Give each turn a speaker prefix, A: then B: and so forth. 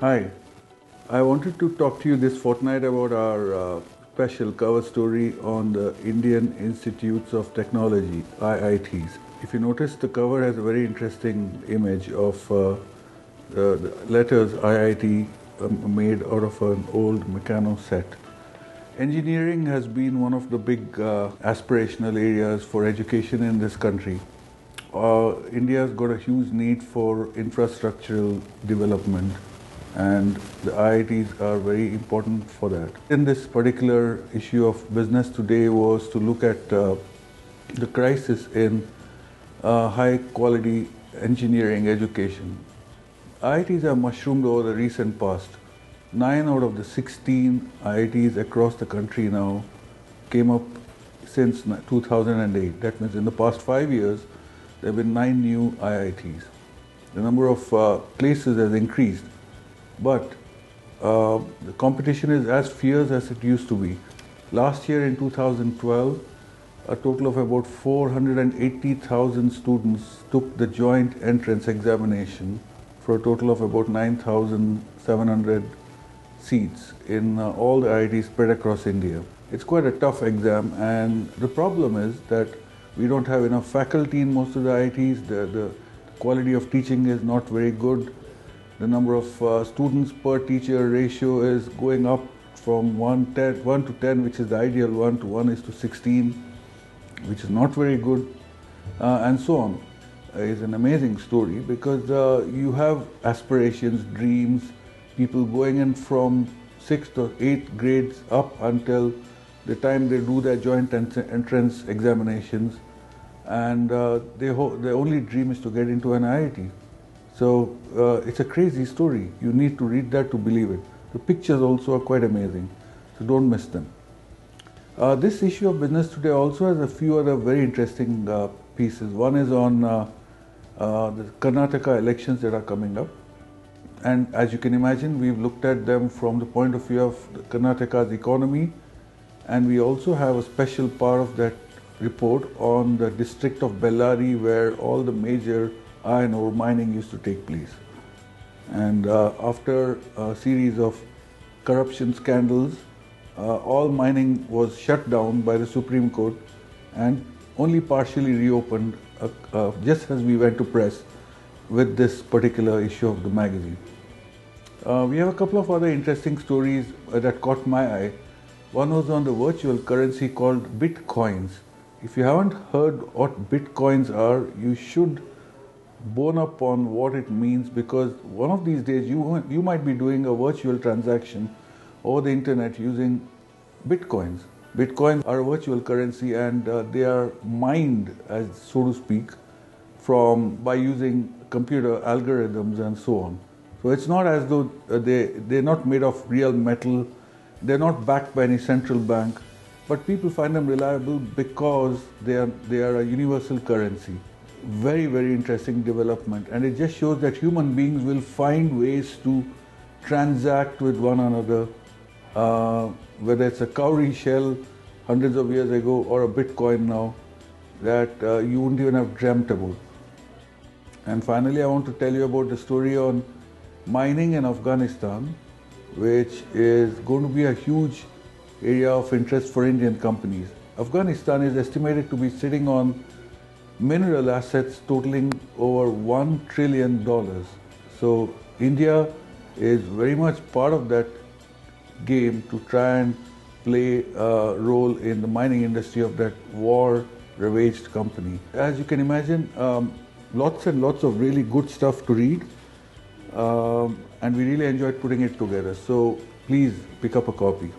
A: Hi, I wanted to talk to you this fortnight about our special cover story on the Indian Institutes of Technology, IITs. If you notice, the cover has a very interesting image of the letters IIT made out of an old Meccano set. Engineering has been one of the big aspirational areas for education in this country. India's got a huge need for infrastructural development, and the IITs are very important for that. In this particular issue of Business Today was to look at the crisis in high quality engineering education. IITs have mushroomed over the recent past. 9 out of the 16 IITs across the country now came up since 2008. That means in the past 5 years, there have been 9 new IITs. The number of places has increased, but the competition is as fierce as it used to be. Last year in 2012, a total of about 480,000 students took the joint entrance examination for a total of about 9,700 seats in all the IITs spread across India. It's quite a tough exam, and the problem is that we don't have enough faculty in most of the IITs. The quality of teaching is not very good. The number of students per teacher ratio is going up from 1 to 10, which is the ideal one, to 1:16, which is not very good, and so on. It's an amazing story because you have aspirations, dreams, people going in from 6th or 8th grades up until the time they do their joint entrance examinations, and their only dream is to get into an IIT. So it's a crazy story. You need to read that to believe it. The pictures also are quite amazing, so don't miss them. This issue of Business Today also has a few other very interesting pieces. One is on the Karnataka elections that are coming up. And as you can imagine, we've looked at them from the point of view of Karnataka's economy, and we also have a special part of that report on the district of Bellary, where all the major iron ore mining used to take place. And after a series of corruption scandals, all mining was shut down by the Supreme Court and only partially reopened just as we went to press with this particular issue of the magazine. We have a couple of other interesting stories that caught my eye. One was on the virtual currency called Bitcoins. If you haven't heard what Bitcoins are, you should bone up on what it means, because one of these days you might be doing a virtual transaction over the internet using Bitcoins. Bitcoins are a virtual currency, and they are mined, as so to speak, by using computer algorithms and so on. So it's not as though they're not made of real metal, they're not backed by any central bank, but people find them reliable because they are a universal currency. Very, very interesting development, and it just shows that human beings will find ways to transact with one another, whether it's a cowrie shell hundreds of years ago or a Bitcoin now that you wouldn't even have dreamt about. And finally, I want to tell you about the story on mining in Afghanistan, which is going to be a huge area of interest for Indian companies. Afghanistan is estimated to be sitting on mineral assets totaling over $1 trillion. So India is very much part of that game to try and play a role in the mining industry of that war-ravaged company. As you can imagine, lots and lots of really good stuff to read, and we really enjoyed putting it together. So please pick up a copy.